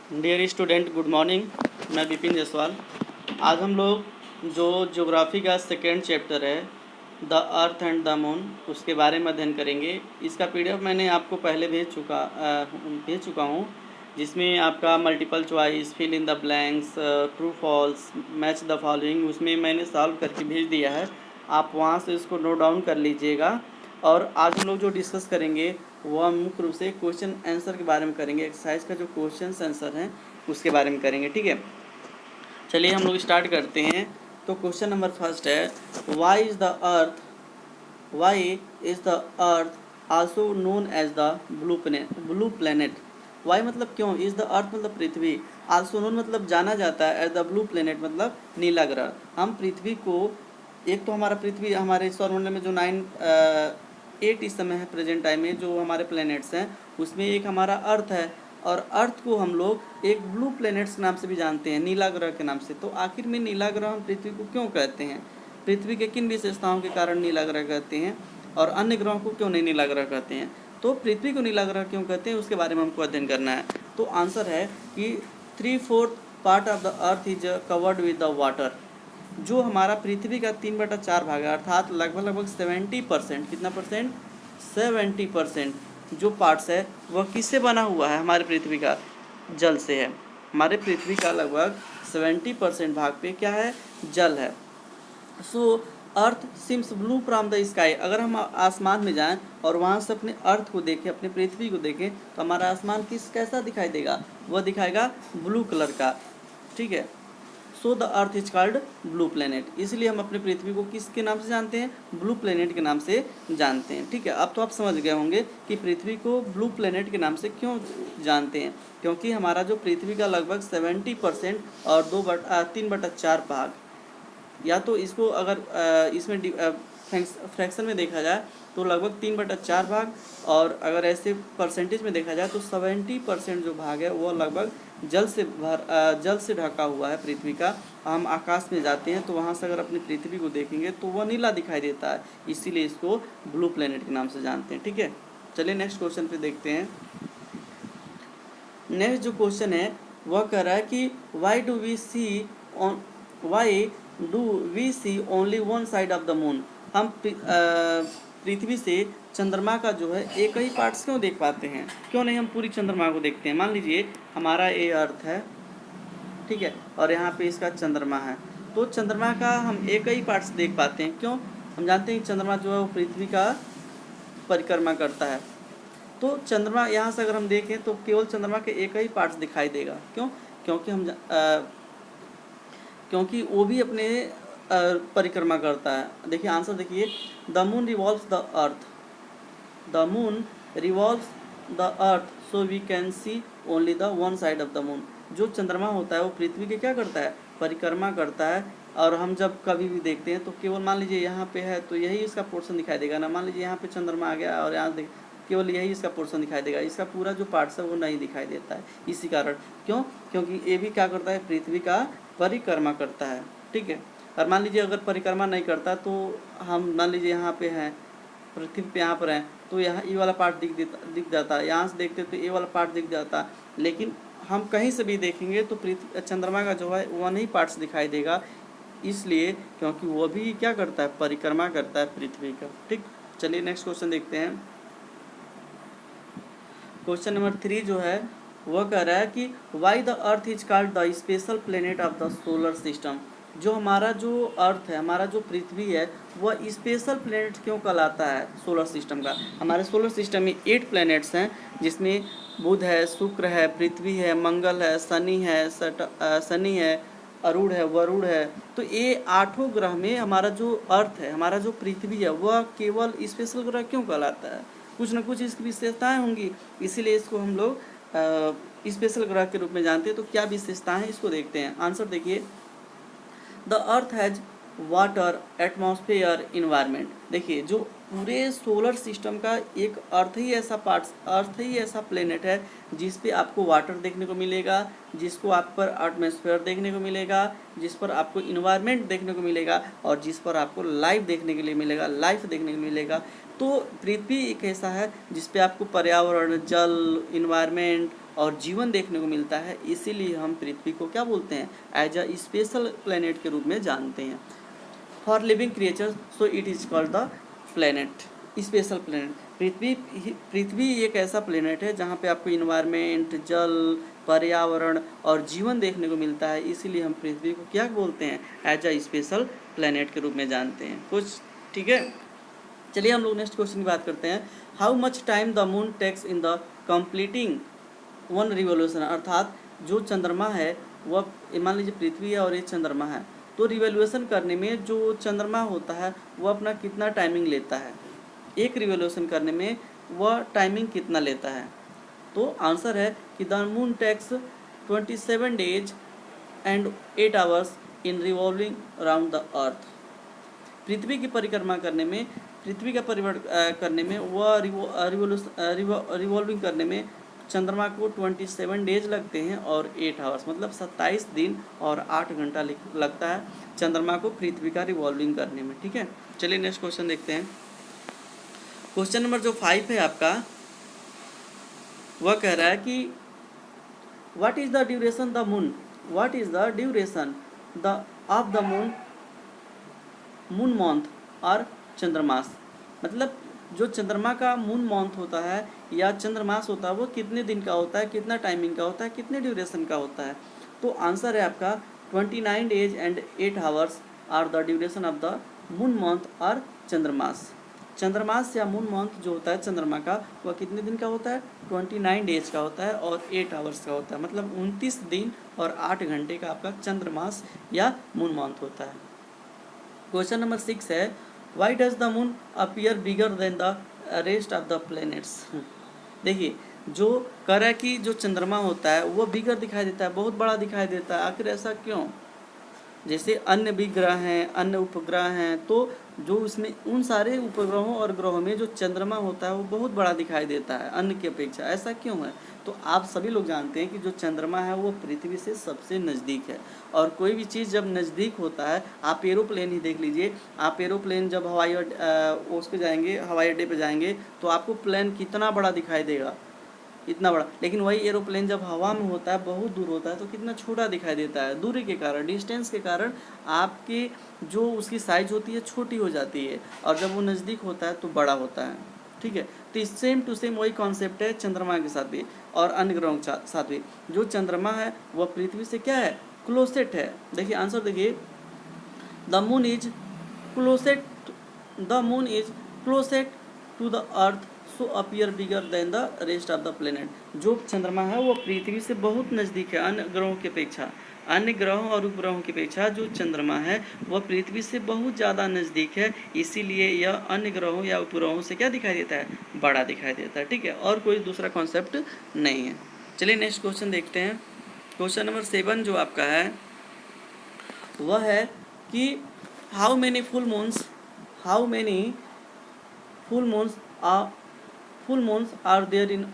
Dear student, good morning. मैं विपिन जायसवाल। आज हम लोग जो ज्योग्राफी का सेकेंड चैप्टर है the earth and the moon, उसके बारे में अध्ययन करेंगे। इसका पीडीएफ मैंने आपको पहले भेज चुका हूँ, जिसमें आपका multiple choice, fill in the blanks, true false, match the following, उसमें मैंने सॉल्व करके भेज दिया है। आप वहाँ से इसको नोट डाउन कर लीजिएगा। और आज हम लोग जो डिस्कस करेंगे वह मुख्य रूप से क्वेश्चन आंसर के बारे में करेंगे। एक्सरसाइज का जो क्वेश्चन आंसर हैं उसके बारे में करेंगे, ठीक है। चलिए हम लोग स्टार्ट करते हैं। तो क्वेश्चन नंबर फर्स्ट है, why is the earth also known as the blue planet. Why मतलब क्यों, इज़ द अर्थ मतलब पृथ्वी, आल्सो नोन मतलब जाना जाता है, एज द ब्लू प्लेनेट मतलब नीला ग्रह। हम पृथ्वी को, एक तो हमारा पृथ्वी हमारे सौरमंडल में जो 8 इस समय है प्रेजेंट टाइम में जो हमारे प्लैनेट्स हैं, उसमें एक हमारा अर्थ है, और अर्थ को हम लोग एक ब्लू प्लैनेट्स के नाम से भी जानते हैं, नीला ग्रह के नाम से। तो आखिर में नीला ग्रह हम पृथ्वी को क्यों कहते हैं, पृथ्वी के किन विशेषताओं के कारण नीला ग्रह कहते हैं, और अन्य ग्रहों को क्यों नहीं नीला ग्रह कहते हैं। तो पृथ्वी को नीला ग्रह क्यों कहते हैं उसके बारे में हमको अध्ययन करना है। तो आंसर है कि 3/4 part of the earth is covered with the water. जो हमारा पृथ्वी का 3/4 भाग है, अर्थात लगभग 70%, कितना परसेंट, 70% जो पार्ट्स है वह किससे बना हुआ है, हमारे पृथ्वी का जल से है। हमारे पृथ्वी का लगभग 70% भाग पे क्या है, जल है। So earth seems blue from the sky. अगर हम आसमान में जाएं और वहाँ से अपने अर्थ को देखें, अपने पृथ्वी को देखें, तो हमारा आसमान कैसा दिखाई देगा, वह दिखाएगा ब्लू कलर का, ठीक है। So the earth is called blue planet. इसलिए हम अपने पृथ्वी को किसके नाम से जानते हैं, ब्लू प्लेनेट के नाम से जानते हैं, ठीक है। अब तो आप समझ गए होंगे कि पृथ्वी को ब्लू प्लेनेट के नाम से क्यों जानते हैं, क्योंकि हमारा जो पृथ्वी का लगभग 70% और 3/4 भाग, या तो इसको अगर इसमें फ्रैक्शन में देखा जाए तो लगभग 3/4 भाग, और अगर ऐसे परसेंटेज में देखा जाए तो 70% जो भाग है वो लगभग जल से ढका हुआ है पृथ्वी का। हम आकाश में जाते हैं तो वहाँ से अगर अपनी पृथ्वी को देखेंगे तो वह नीला दिखाई देता है, इसीलिए इसको ब्लू प्लेनेट के नाम से जानते हैं, ठीक है। चलिए नेक्स्ट क्वेश्चन पे देखते हैं। नेक्स्ट जो क्वेश्चन है वह कह रहा है कि why do we see only one side of the moon. हम पृथ्वी से चंद्रमा का जो है एक ही पार्ट्स क्यों देख पाते हैं, क्यों नहीं हम पूरी चंद्रमा को देखते हैं। मान लीजिए हमारा ये अर्थ है, ठीक है, और यहाँ पे इसका चंद्रमा है, तो चंद्रमा का हम एक ही पार्ट्स देख पाते हैं। क्यों, हम जानते हैं कि चंद्रमा जो है वो पृथ्वी का परिक्रमा करता है। तो चंद्रमा यहाँ से अगर हम देखें तो केवल चंद्रमा के एक ही पार्ट्स दिखाई देगा। क्यों, क्योंकि वो भी अपने परिक्रमा करता है। देखिए आंसर देखिए, the moon revolves the earth so we can see only the one side of the moon. जो चंद्रमा होता है वो पृथ्वी के क्या करता है, परिक्रमा करता है, और हम जब कभी भी देखते हैं तो केवल मान लीजिए यहाँ पे है तो यही इसका पोर्शन दिखाई देगा ना। मान लीजिए यहाँ पे चंद्रमा आ गया और यहाँ देख केवल यही इसका पोर्शन दिखाई देगा, इसका पूरा जो पार्ट्स है वो नहीं दिखाई देता है। इसी कारण, क्यों, क्योंकि ये भी क्या करता है, पृथ्वी का परिक्रमा करता है, ठीक है। और मान लीजिए अगर परिक्रमा नहीं करता तो हम मान लीजिए यहाँ पे हैं, पृथ्वी पे यहाँ पर हैं, तो यहाँ ये वाला पार्ट दिख जाता है, यहाँ से देखते तो ये वाला पार्ट दिख जाता, लेकिन हम कहीं से भी देखेंगे तो चंद्रमा का जो है वह नहीं पार्ट्स दिखाई देगा, इसलिए क्योंकि वो भी क्या करता है, परिक्रमा करता है पृथ्वी का, ठीक। चलिए नेक्स्ट क्वेश्चन देखते हैं। क्वेश्चन नंबर 3 जो है वह कह रहा है कि why the earth is called the special planet of the solar system. जो हमारा जो अर्थ है, हमारा जो पृथ्वी है, वह स्पेशल प्लेनेट क्यों कहलाता है सोलर सिस्टम का। हमारे सोलर सिस्टम में 8 प्लैनेट्स हैं, जिसमें बुध है, शुक्र है, पृथ्वी है, मंगल है, शनि है, अरुण है, वरुण है। तो ये 8 ग्रह में हमारा जो अर्थ है, हमारा जो पृथ्वी है, वह केवल स्पेशल ग्रह क्यों कहलाता है, कुछ न कुछ इसकी विशेषताएं होंगी, इसीलिए इसको हम लोग स्पेशल ग्रह के रूप में जानते हैं। तो क्या विशेषताएं हैं इसको देखते हैं। आंसर देखिए, the earth has water, atmosphere, environment. देखिए जो पूरे सोलर सिस्टम का एक अर्थ ही ऐसा प्लेनेट है जिस पे आपको वाटर देखने को मिलेगा, जिसको आप पर एटमॉस्फेयर देखने को मिलेगा, जिस पर आपको इन्वायरमेंट देखने को मिलेगा, और जिस पर आपको लाइफ देखने के लिए मिलेगा, लाइफ देखने को मिलेगा। तो पृथ्वी एक ऐसा है जिस पे आपको पर्यावरण, जल, इन्वायरमेंट और जीवन देखने को मिलता है, इसीलिए हम पृथ्वी को क्या बोलते हैं, एज अ स्पेशल प्लेनेट के रूप में जानते हैं। For living creatures so it is called the planet, special planet. पृथ्वी एक ऐसा प्लेनेट है जहाँ पे आपको इन्वायरमेंट, जल, पर्यावरण और जीवन देखने को मिलता है, इसीलिए हम पृथ्वी को क्या बोलते हैं, एज अ स्पेशल प्लेनेट के रूप में जानते हैं। कुछ ठीक है। चलिए हम लोग नेक्स्ट क्वेश्चन की बात करते हैं। How much time the moon takes in the completing one revolution, अर्थात जो चंद्रमा है वह, मान लीजिए पृथ्वी है और ये चंद्रमा है, तो रिवोल्यूशन करने में जो चंद्रमा होता है वह अपना कितना टाइमिंग लेता है, एक रिवोल्यूशन करने में वह टाइमिंग कितना लेता है। तो आंसर है कि the moon takes 27 days and 8 hours in revolving around the earth. पृथ्वी की परिक्रमा करने में, पृथ्वी का परिवर्तन करने में, वह रिवॉल्विंग करने में चंद्रमा को 27 डेज लगते हैं और 8 आवर्स, मतलब 27 दिन और 8 घंटा लगता है चंद्रमा को पृथ्वी का रिवॉल्विंग करने में। ठीक है, चलिए नेक्स्ट क्वेश्चन देखते हैं। क्वेश्चन नंबर जो 5 है आपका, वह कह रहा है कि what is the duration the moon, what is the duration the of the moon month और चंद्रमास। मतलब जो चंद्रमा का मून मंथ होता है या चंद्रमास होता है वो कितने दिन का होता है, कितना टाइमिंग का होता है, कितने ड्यूरेशन का होता है। तो आंसर है आपका 29 days and 8 hours are the duration of the moon month और चंद्रमास। चंद्रमास या मून मंथ जो होता है चंद्रमा का, वह कितने दिन का होता है, 29 डेज का होता है और 8 आवर्स का होता है, मतलब 29 दिन और 8 घंटे का आपका चंद्रमास या मून मंथ होता है। क्वेश्चन नंबर 6 है, why does the moon appear bigger than the rest of the planets. देखिए जो कह रहा है कि जो चंद्रमा होता है वो बिगर दिखाई देता है, बहुत बड़ा दिखाई देता है, आखिर ऐसा क्यों। जैसे अन्य भी ग्रह हैं, अन्य उपग्रह हैं, तो जो उसमें उन सारे उपग्रहों और ग्रहों में जो चंद्रमा होता है वो बहुत बड़ा दिखाई देता है अन्य की अपेक्षा, ऐसा क्यों है। तो आप सभी लोग जानते हैं कि जो चंद्रमा है वो पृथ्वी से सबसे नज़दीक है, और कोई भी चीज़ जब नज़दीक होता है, आप एरोप्लेन ही देख लीजिए, आप एरोप्लेन जब हवाई उस पर जाएंगे, हवाई अड्डे पर जाएंगे, तो आपको प्लेन कितना बड़ा दिखाई देगा, इतना बड़ा, लेकिन वही एरोप्लेन जब हवा में होता है, बहुत दूर होता है, तो कितना छोटा दिखाई देता है। दूरी के कारण, डिस्टेंस के कारण आपकी जो उसकी साइज होती है छोटी हो जाती है, और जब वो नज़दीक होता है तो बड़ा होता है। ठीक है, तो सेम टू सेम वही कॉन्सेप्ट है चंद्रमा के साथ भी और अन्य ग्रहों के साथ भी। जो चंद्रमा है वह पृथ्वी से क्या है, क्लोसेट है। देखिए आंसर देखिए, the moon is closest to the earth so appear bigger than the rest of the planet. जो चंद्रमा है वो पृथ्वी से बहुत नज़दीक है अन्य ग्रहों की अपेक्षा, अन्य ग्रहों और उपग्रहों की अपेक्षा जो चंद्रमा है वह पृथ्वी से बहुत ज़्यादा नज़दीक है, इसीलिए यह अन्य ग्रहों या उपग्रहों से क्या दिखाई देता है, बड़ा दिखाई देता है। ठीक है, और कोई दूसरा कॉन्सेप्ट नहीं है। चलिए नेक्स्ट क्वेश्चन देखते हैं। क्वेश्चन नंबर 7 जो आपका है वह है कि how many full moons are there in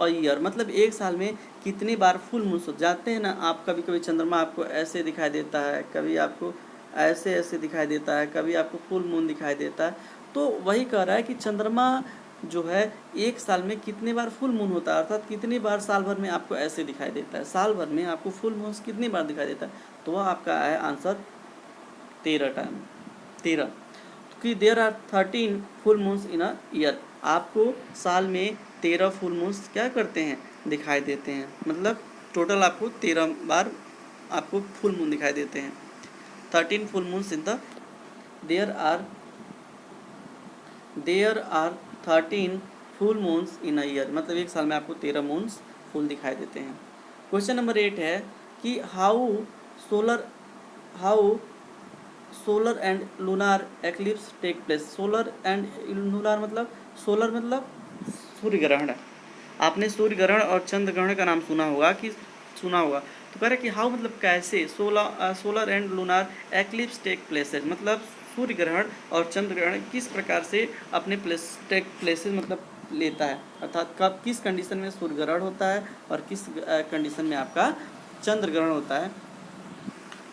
a year. मतलब एक साल में कितनी बार फुल मून्स हो जाते हैं ना। आप कभी कभी चंद्रमा आपको ऐसे दिखाई देता है, कभी आपको ऐसे दिखाई देता है, कभी आपको फुल मून दिखाई देता है। तो वही कह रहा है कि चंद्रमा जो है एक साल में कितने बार फुल मून होता है, अर्थात कितनी बार साल भर में आपको ऐसे दिखाई देता है, साल भर में आपको फुल मून्स कितनी बार दिखाई देता है। तो वह आपका है आंसर 13। कि there are 13 full moons in a year. आपको साल में 13 फुल मून्स क्या करते हैं, दिखाई देते हैं। मतलब टोटल आपको 13 बार आपको फुल मून दिखाई देते हैं। 13 full moons in the there are 13 full moons in a year. मतलब एक साल में आपको 13 मून्स फुल दिखाई देते हैं। क्वेश्चन नंबर 8 है कि how solar and lunar eclipse take place. Solar and lunar मतलब सूर्य ग्रहण। आपने सूर्य ग्रहण और चंद्र ग्रहण का नाम सुना होगा। तो कह रहे कि हाउ मतलब कैसे solar and lunar eclipse take places, मतलब सूर्य ग्रहण और चंद्र ग्रहण किस प्रकार से अपने टेक प्लेसेस मतलब लेता है, अर्थात कब किस कंडीशन में सूर्य ग्रहण होता है और किस कंडीशन में आपका चंद्र ग्रहण होता है।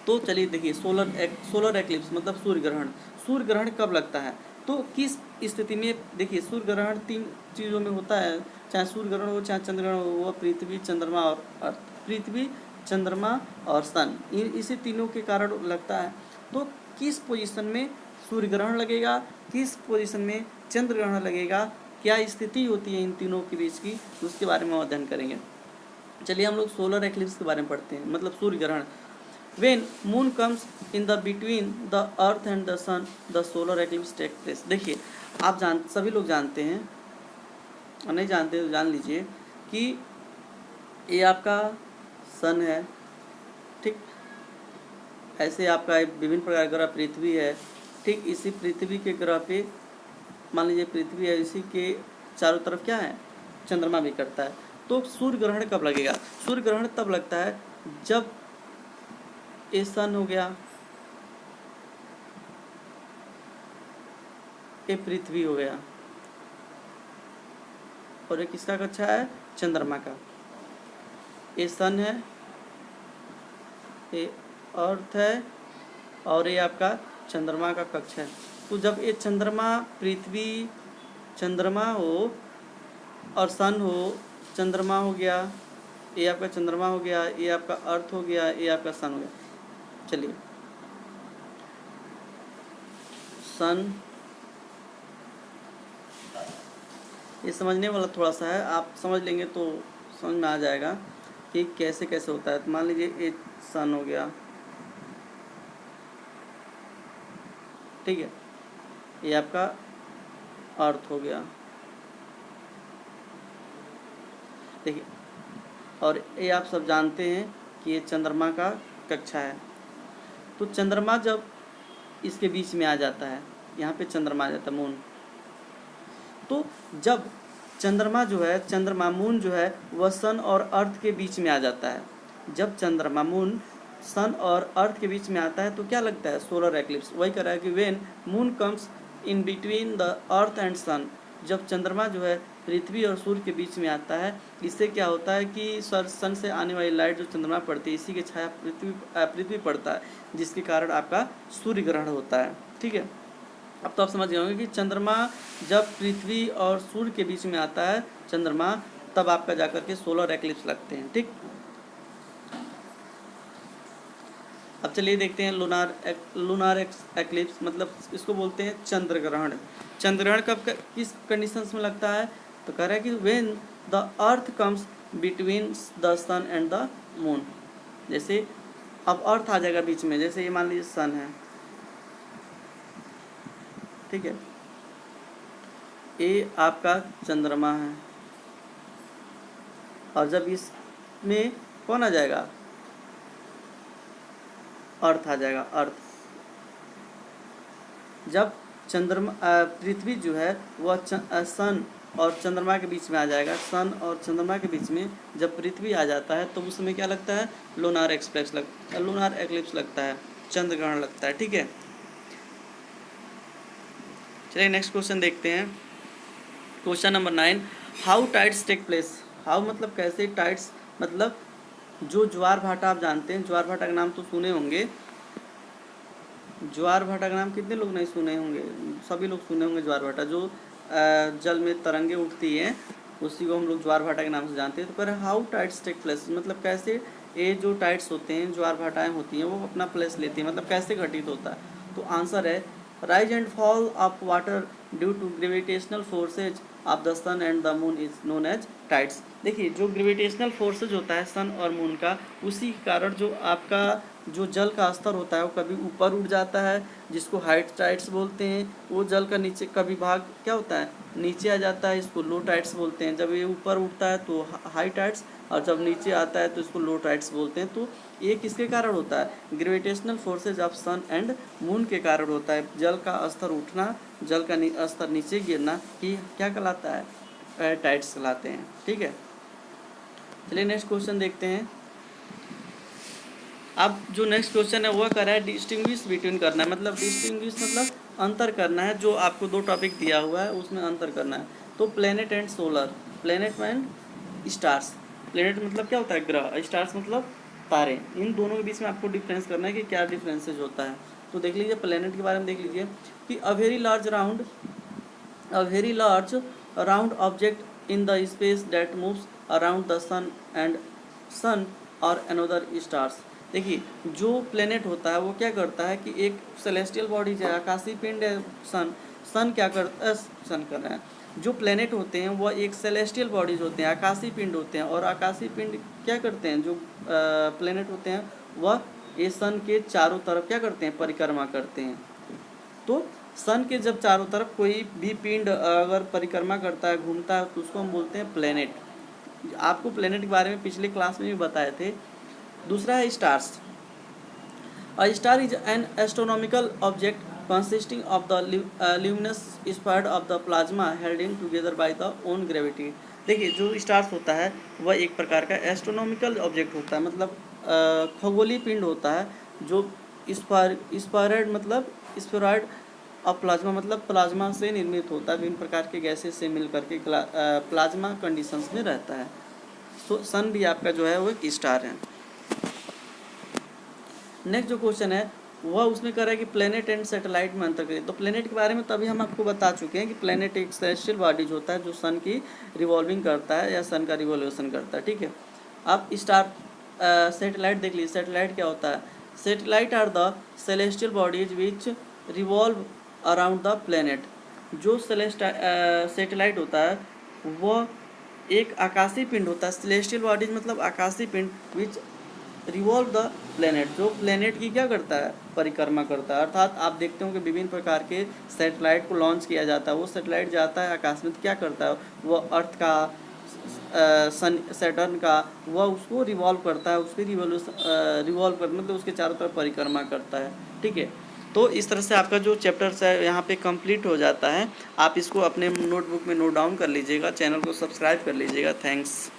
तो चलिए देखिए, सोलर एक्लिप्स मतलब सूर्य ग्रहण कब लगता है, तो किस स्थिति में। देखिए सूर्य ग्रहण 3 चीज़ों में होता है, चाहे सूर्य ग्रहण हो चाहे चंद्र ग्रहण हो, वह पृथ्वी चंद्रमा और अर्थ, पृथ्वी चंद्रमा और सन, इसी तीनों के कारण लगता है। तो किस पोजीशन में सूर्य ग्रहण लगेगा, किस पोजीशन में चंद्र ग्रहण लगेगा, क्या स्थिति होती है इन तीनों के बीच की, उसके बारे में अध्ययन करेंगे। चलिए हम लोग सोलर एक्लिप्स के बारे में पढ़ते हैं, मतलब सूर्य ग्रहण। When moon comes in the between the earth and the sun, the solar eclipse take place। देखिए आप सभी लोग जानते हैं, और नहीं जानते तो जान लीजिए कि ये आपका सन है, ठीक, ऐसे आपका विभिन्न प्रकार का ग्रह पृथ्वी है, ठीक, इसी पृथ्वी के ग्रह पे मान लीजिए पृथ्वी है, इसी के चारों तरफ क्या है, चंद्रमा भी करता है। तो सूर्य ग्रहण कब लगेगा? सूर्य ग्रहण तब लगता है जब ये सन हो गया, ये पृथ्वी हो गया, और ये किसका कक्षा है, चंद्रमा का। ये सन है, ये अर्थ है, और ये आपका चंद्रमा का कक्ष है। तो जब ये चंद्रमा पृथ्वी चंद्रमा हो और सन हो, चंद्रमा हो गया, ये आपका चंद्रमा हो गया, ये आपका अर्थ हो गया, ये आपका सन हो गया। चलिए सन, ये समझने वाला थोड़ा सा है, आप समझ लेंगे तो समझ में आ जाएगा कि कैसे कैसे होता है। तो मान लीजिए ये सन हो गया, ठीक है, ये आपका अर्थ हो गया, देखिए, और ये आप सब जानते हैं कि ये चंद्रमा का कक्षा है। तो चंद्रमा जब इसके बीच में आ जाता है, यहाँ पे चंद्रमा आ जाता है, मून, तो जब चंद्रमा जो है, चंद्रमा मून जो है वह सन और अर्थ के बीच में आ जाता है, जब चंद्रमा मून सन और अर्थ के बीच में आता है तो क्या लगता है, सोलर एक्लिप्स। वही कह रहा है कि when moon comes in between the earth and sun, जब चंद्रमा जो है पृथ्वी और सूर्य के बीच में आता है, इससे क्या होता है कि सन से आने वाली लाइट जो चंद्रमा पड़ती है, इसी के छाया पृथ्वी पड़ता है, जिसके कारण आपका सूर्य ग्रहण होता है, ठीक है। अब तो आप समझ गए होंगे कि चंद्रमा जब पृथ्वी और सूर्य के बीच में आता है चंद्रमा, तब आपका जाकर के सोलर एक्लिप्स लगते हैं, ठीक। अब चलिए देखते हैं लूनार एक्लिप्स, मतलब इसको बोलते हैं चंद्र ग्रहण। चंद्र ग्रहण कब किस कंडीशंस में लगता है? तो कह रहा है कि when the earth comes between the sun and the moon. जैसे अब अर्थ आ जाएगा बीच में, जैसे ये मान लीजिए सन है, ठीक है, ये आपका चंद्रमा है, और जब इसमें कौन आ जाएगा, अर्थ आ जाएगा, अर्थ। जब चंद्रमा पृथ्वी जो है वह सन और चंद्रमा के बीच में आ जाएगा, सन और चंद्रमा के बीच में जब पृथ्वी आ जाता है तो उस समय क्या लगता है, लूनार एक्लिप्स लगता है, चंद्र ग्रहण लगता है, ठीक है। चलिए नेक्स्ट क्वेश्चन देखते हैं, question number 9, how tides take place. How मतलब कैसे, टाइड्स मतलब जो ज्वार भाटा, आप जानते हैं ज्वार भाटा का नाम तो सुने होंगे, ज्वार भाटा का नाम कितने लोग नहीं सुने होंगे, सभी लोग सुने होंगे ज्वार भाटा, जो जल में तरंगे उठती हैं उसी को हम लोग ज्वार भाटा के नाम से जानते हैं। तो कह रहे हाउ टाइड्स टेक प्लेस, मतलब कैसे ये जो टाइड्स होते हैं, ज्वार भाटाएं होती हैं, वो अपना प्लेस लेती हैं, मतलब कैसे घटित होता है। तो आंसर है rise and fall of water due to gravitational forces of the sun and the moon is known as tides. देखिए जो ग्रेविटेशनल फोर्सेज होता है सन और मून का, उसी के कारण जो आपका जो जल का स्तर होता है वो कभी ऊपर उठ जाता है, जिसको हाई टाइड्स बोलते हैं, वो जल का नीचे का विभाग क्या होता है, नीचे आ जाता है, इसको लो टाइड्स बोलते हैं। जब ये ऊपर उठता है तो हाई टाइड्स, और जब नीचे आता है तो इसको लो टाइड्स बोलते हैं। तो ये किसके कारण होता है, gravitational forces of sun and moon के कारण होता है। जल का स्तर उठना, जल का स्तर नीचे गिरना कि क्या कहलाता है, टाइड्स कहलाते हैं, ठीक है। चलिए नेक्स्ट क्वेश्चन देखते हैं। अब जो नेक्स्ट क्वेश्चन है वह कर रहा है डिस्टिंग्विश बिटवीन करना है, मतलब डिस्टिंग्विश मतलब अंतर करना है, जो आपको दो टॉपिक दिया हुआ है उसमें अंतर करना है। तो planet and solar, planet and stars, planet मतलब क्या होता है ग्रह, स्टार्स मतलब तारे, इन दोनों के बीच में आपको डिफरेंस करना है कि क्या डिफरेंसेज होता है। तो देख लीजिए प्लेनेट के बारे में देख लीजिए कि a very large round object in the space that moves around the sun और अनदर स्टार्स। देखिए जो प्लेनेट होता है वो क्या करता है कि एक सेलेस्टियल बॉडी है, आकाशीय पिंड है सन क्या करता है, सन कर रहे हैं। जो प्लेनेट होते हैं वह एक सेलेस्टियल बॉडीज होते हैं, आकाशीय पिंड होते हैं, और आकाशीय पिंड क्या करते हैं, जो प्लेनेट होते हैं वह ये सन के चारों तरफ क्या करते हैं, परिक्रमा करते हैं। तो सन के जब चारों तरफ कोई भी पिंड अगर परिक्रमा करता है, घूमता है, तो उसको हम बोलते हैं प्लेनेट। आपको प्लेनेट के बारे में पिछले क्लास में भी बताए थे। दूसरा है stars. A star is an astronomical object consisting of the luminous sphere of the plasma held in together by the own gravity। देखिए जो स्टार्स होता है वह एक प्रकार का एस्ट्रोनॉमिकल ऑब्जेक्ट होता है, मतलब खगोलीय पिंड होता है जो स्फेरॉइड मतलब स्फेरॉइड ऑफ प्लाज्मा मतलब प्लाज्मा से निर्मित होता है, विभिन्न प्रकार के गैसेस से मिल करके प्लाज्मा कंडीशंस में रहता है। सो सन भी आपका जो है वो एक स्टार है। नेक्स्ट जो क्वेश्चन है वह उसमें कह रहा है कि प्लेनेट एंड सैटेलाइट में अंतर करें। तो प्लेनेट के बारे में तभी हम आपको बता चुके हैं कि प्लेनेट एक सेलेस्टियल बॉडीज होता है जो सन की रिवॉल्विंग करता है या सन का रिवॉल्यूशन करता है, ठीक है। अब स्टार सैटेलाइट देख लीजिए। सैटेलाइट क्या होता है, satellite are the celestial bodies which revolve around the planet. जो सैटेलाइट होता है वह एक आकाशीय पिंड होता है, सेलेस्टियल बॉडीज मतलब आकाशीय पिंड, विच रिवॉल्व द प्लेनेट, जो प्लेनेट की क्या करता है, परिक्रमा करता है। अर्थात आप देखते हो कि विभिन्न प्रकार के सैटेलाइट को लॉन्च किया जाता है, वो सैटेलाइट जाता है आकाश में, तो क्या करता है वह अर्थ का सैटर्न का वह उसको रिवॉल्व करता है, उसकी रिवॉल्व कर मतलब उसके चारों तरफ परिक्रमा करता है, ठीक है। तो इस तरह से आपका जो चैप्टर्स है यहाँ पे कंप्लीट हो जाता है। आप इसको अपने नोटबुक में नोट डाउन कर लीजिएगा, चैनल को सब्सक्राइब कर लीजिएगा। थैंक्स।